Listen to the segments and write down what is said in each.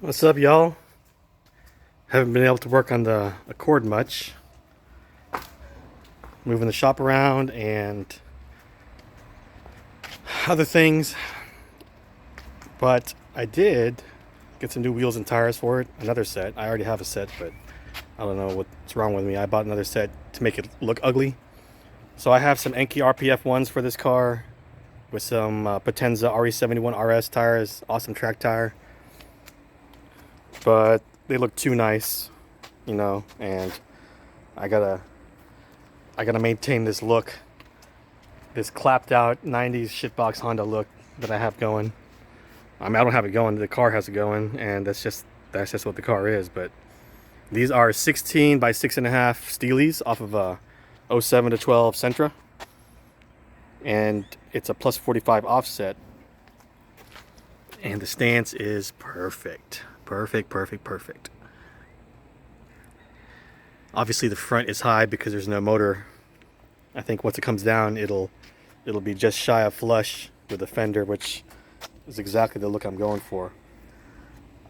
What's up, y'all? Haven't been able to work on the Accord much. Moving the shop around and other things. But I did get some new wheels and tires for it. Another set. I already have a set, but I don't know what's wrong with me. I bought another set to make it look ugly. So I have some Enkei RPF ones for this car with some Potenza RE71 RS tires. Awesome track tire. But they look too nice, and I gotta maintain this look, this clapped out 90s shitbox Honda look that I have going. I mean, I don't have it going, the car has it going, and that's just what the car is. But these are 16 by 6.5 Steelies off of a 07 to 12 Sentra, and it's a plus 45 offset, and the stance is perfect. Perfect. Obviously the front is high because there's no motor. I think once it comes down, it'll be just shy of flush with the fender, which is exactly the look I'm going for.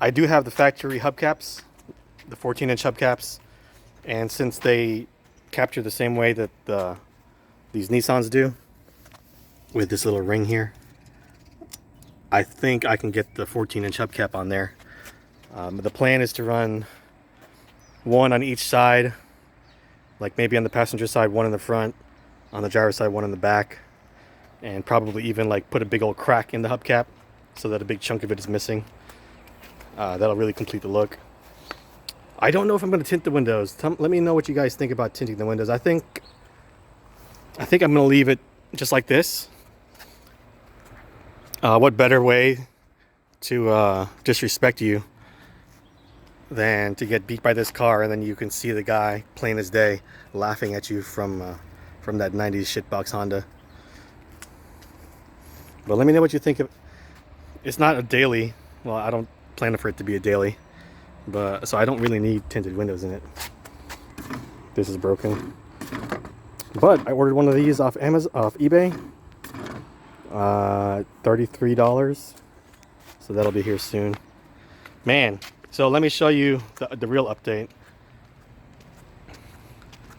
I do have the factory hubcaps, the 14-inch hubcaps, and since they capture the same way that these Nissans do, with this little ring here, I think I can get the 14-inch hubcap on there. The plan is to run one on each side, like maybe on the passenger side, one in the front, on the driver's side, one in the back, and probably even like put a big old crack in the hubcap so that a big chunk of it is missing. That'll really complete the look. I don't know if I'm going to tint the windows. Let me know what you guys think about tinting the windows. I think I'm going to leave it just like this. What better way to disrespect you than to get beat by this car, and then you can see the guy plain as day laughing at you from that 90s shitbox Honda. But let me know what you think of. It's not a daily. Well, I don't plan for it to be a daily, but so I don't really need tinted windows in it. This is broken, but I ordered one of these off eBay. $33. So that'll be here soon, man. So let me show you the real update.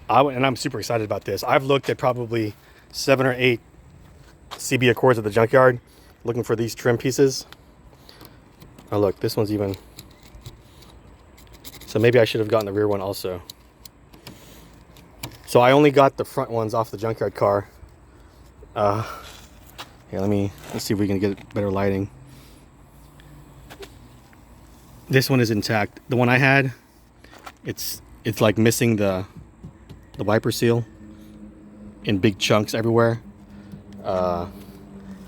And I'm super excited about this. I've looked at probably 7 or 8 CB Accords at the junkyard looking for these trim pieces. Oh look, this one's even. So maybe I should have gotten the rear one also. So I only got the front ones off the junkyard car. Here, let's see if we can get better lighting. This one is intact. The one I had, it's like missing the wiper seal in big chunks everywhere. And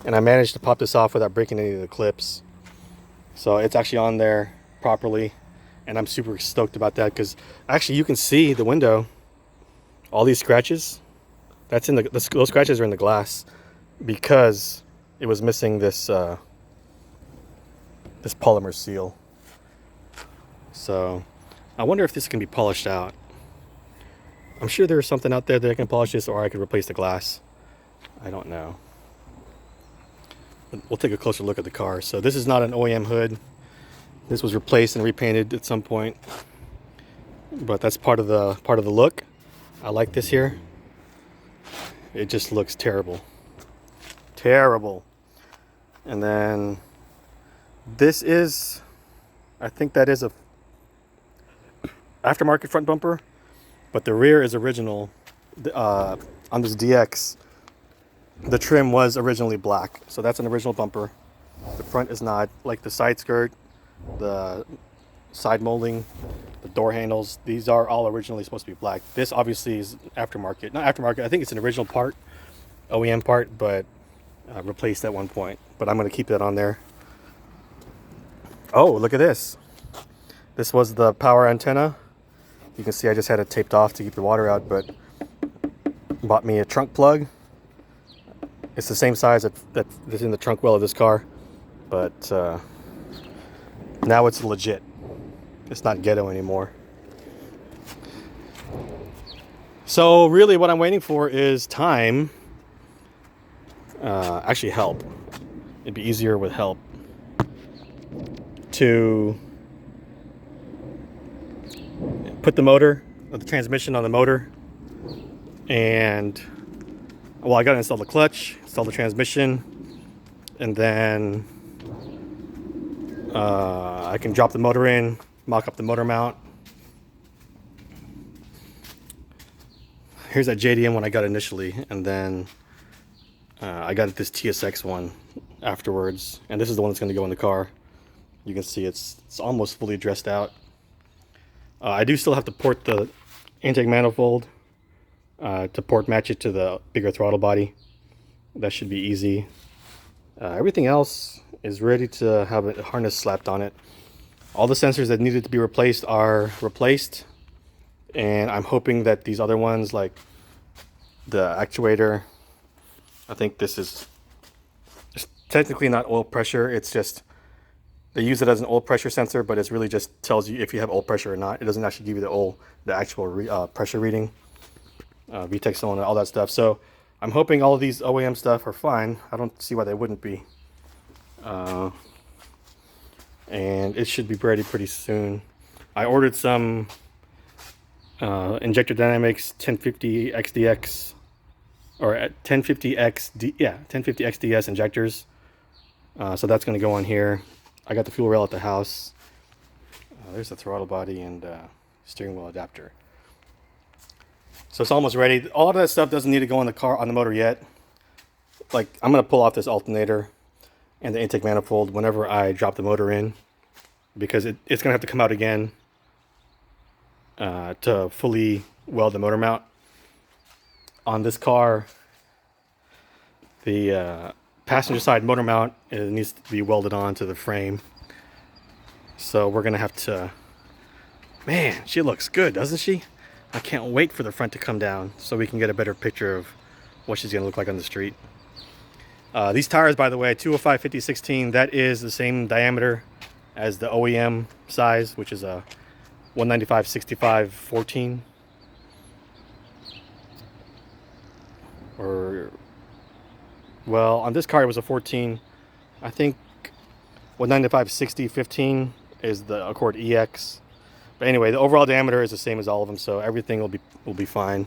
I managed to pop this off without breaking any of the clips. So it's actually on there properly, and I'm super stoked about that because actually you can see the window. All these scratches, those scratches are in the glass because it was missing this this polymer seal. So I wonder if this can be polished out. I'm sure there's something out there that I can polish this, or I could replace the glass. I don't know. But we'll take a closer look at the car. So this is not an OEM hood. This was replaced and repainted at some point, but that's part of the look. I like this here. It just looks terrible. And then this is, I think that is a aftermarket front bumper, but the rear is original. On this DX, the trim was originally black, so that's an original bumper. The front is not. Like the side skirt, the side molding, the door handles, these are all originally supposed to be black. This obviously is aftermarket. Not aftermarket, I think it's an original part, OEM part, but replaced at one point. But I'm going to keep that on there. Oh, look at this. This was the power antenna. You can see I just had it taped off to keep the water out, but bought me a trunk plug. It's the same size that's in the trunk well of this car, but now it's legit. It's not ghetto anymore. So really what I'm waiting for is time. Actually help. It'd be easier with help to put the transmission on the motor, and well, I got to install the clutch, install the transmission, and then I can drop the motor in, mock up the motor mount. Here's that JDM one I got initially, and then I got this TSX one afterwards, and this is the one that's going to go in the car. You can see it's almost fully dressed out. I do still have to port the intake manifold to port match it to the bigger throttle body. That should be easy. Everything else is ready to have a harness slapped on it. All the sensors that needed to be replaced are replaced, and I'm hoping that these other ones, like the actuator, I think this is technically not oil pressure, it's just they use it as an oil pressure sensor, but it's really just tells you if you have oil pressure or not. It doesn't actually give you the actual pressure reading, VTEC cylinder, all that stuff. So I'm hoping all of these OEM stuff are fine. I don't see why they wouldn't be. And it should be ready pretty soon. I ordered some Injector Dynamics 1050 XDX or 1050 XDS injectors. So that's going to go on here. I got the fuel rail at the house. There's the throttle body and steering wheel adapter. So it's almost ready. All of that stuff doesn't need to go in the car on the motor yet. Like, I'm going to pull off this alternator and the intake manifold whenever I drop the motor in, because it's going to have to come out again to fully weld the motor mount. On this car, the passenger side motor mount, it needs to be welded onto the frame. So we're going to have to... Man, she looks good, doesn't she? I can't wait for the front to come down so we can get a better picture of what she's going to look like on the street. These tires, by the way, 205 50/16, that is the same diameter as the OEM size, which is a 195 65 14. Or, well, on this car it was a 14. I think 195 60 15 is the Accord EX. But anyway, the overall diameter is the same as all of them, so everything will be fine.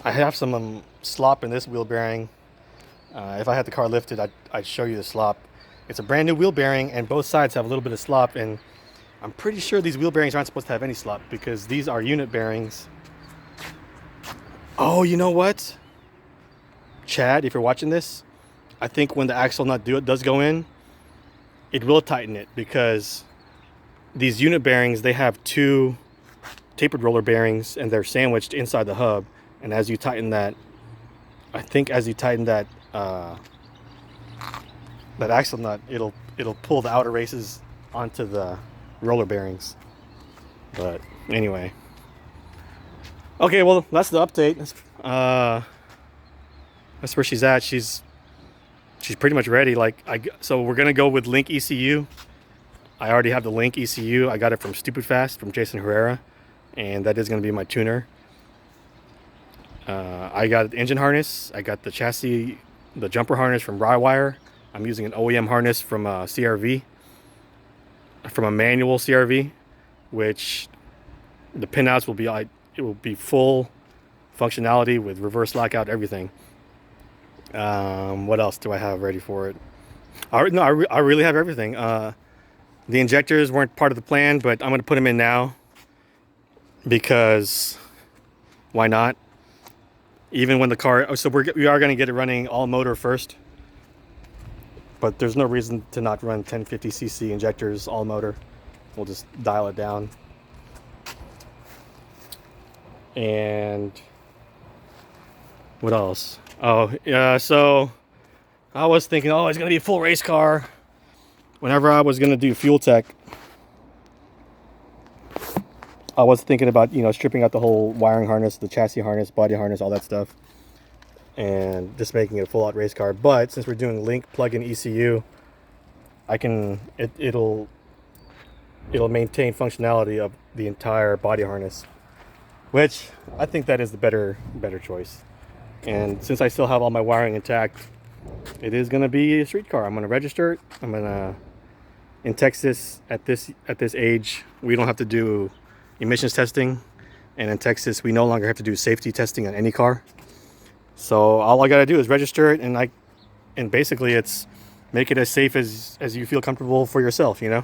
I have some slop in this wheel bearing. If I had the car lifted, I'd show you the slop. It's a brand new wheel bearing, and both sides have a little bit of slop, and I'm pretty sure these wheel bearings aren't supposed to have any slop because these are unit bearings. Oh, you know what? Chad, if you're watching this, I think when the axle nut does go in, it will tighten it, because these unit bearings, they have two tapered roller bearings and they're sandwiched inside the hub. And as you tighten that, I think as you tighten that that axle nut, it'll pull the outer races onto the roller bearings. But anyway, okay, well, that's the update. That's where she's at. She's pretty much ready. So we're gonna go with Link ECU. I already have the Link ECU. I got it from Stupid Fast from Jason Herrera, and that is gonna be my tuner. I got the engine harness. I got the chassis, the jumper harness from Rywire. I'm using an OEM harness from CRV, from a manual CRV, which the pinouts will be it will be full functionality with reverse lockout, everything. What else do I have ready for it? I really have everything. The injectors weren't part of the plan, but I'm going to put them in now because why not? Even when the car, so we are going to get it running all motor first, but there's no reason to not run 1050cc injectors all motor. We'll just dial it down. And what else? Oh, yeah, so I was thinking, oh, it's going to be a full race car. Whenever I was going to do fuel tech, I was thinking about, stripping out the whole wiring harness, the chassis harness, body harness, all that stuff, and just making it a full-out race car. But since we're doing Link plug-in ECU, it'll maintain functionality of the entire body harness, which I think that is the better choice. And since I still have all my wiring intact, it is going to be a street car. I'm going to register it. I'm going to In Texas, at this age, we don't have to do emissions testing, and in Texas, we no longer have to do safety testing on any car. So all I gotta do is register it, and basically it's make it as safe as you feel comfortable for yourself, you know.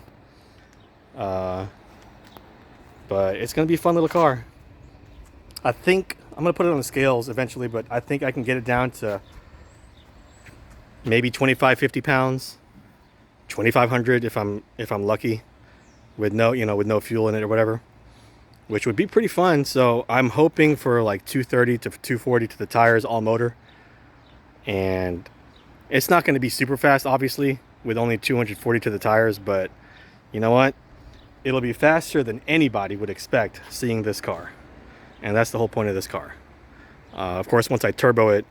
But it's gonna be a fun little car. I think I'm gonna put it on the scales eventually, but I think I can get it down to maybe 25, 50 pounds, 2,500 if I'm lucky, with no fuel in it or whatever, which would be pretty fun. So I'm hoping for like 230 to 240 to the tires, all motor, and it's not going to be super fast, obviously, with only 240 to the tires, but you know what? It'll be faster than anybody would expect seeing this car, and that's the whole point of this car. Of course, once I turbo it,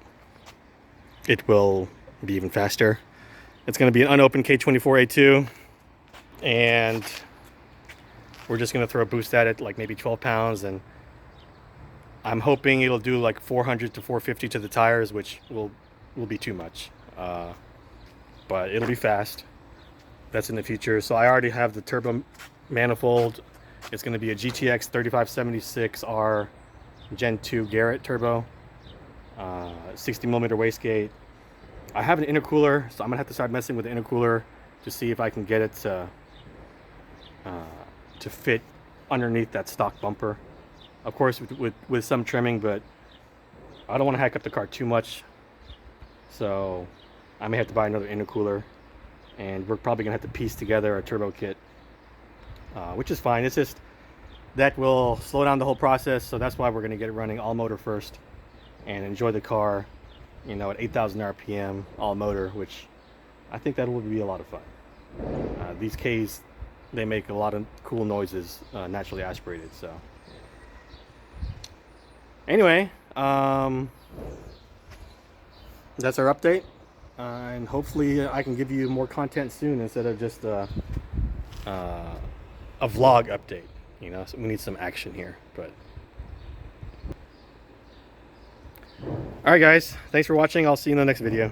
it will be even faster. It's going to be an unopened K24A2, and we're just going to throw a boost at it, like maybe 12 pounds, and I'm hoping it'll do like 400 to 450 to the tires, which will be too much. But it'll be fast. That's in the future. So I already have the turbo manifold. It's going to be a GTX 3576R Gen 2 Garrett turbo, 60mm wastegate. I have an intercooler, so I'm gonna have to start messing with the intercooler to see if I can get it to fit underneath that stock bumper. Of course, with some trimming, but I don't want to hack up the car too much. So I may have to buy another intercooler, and we're probably gonna have to piece together a turbo kit, which is fine. It's just that will slow down the whole process. So that's why we're gonna get it running all motor first and enjoy the car, you know, at 8,000 RPM, all motor, which I think that will be a lot of fun. These Ks, they make a lot of cool noises, naturally aspirated. So anyway, that's our update, and hopefully I can give you more content soon instead of just a vlog update. You know, so we need some action here. But all right, guys, thanks for watching. I'll see you in the next video.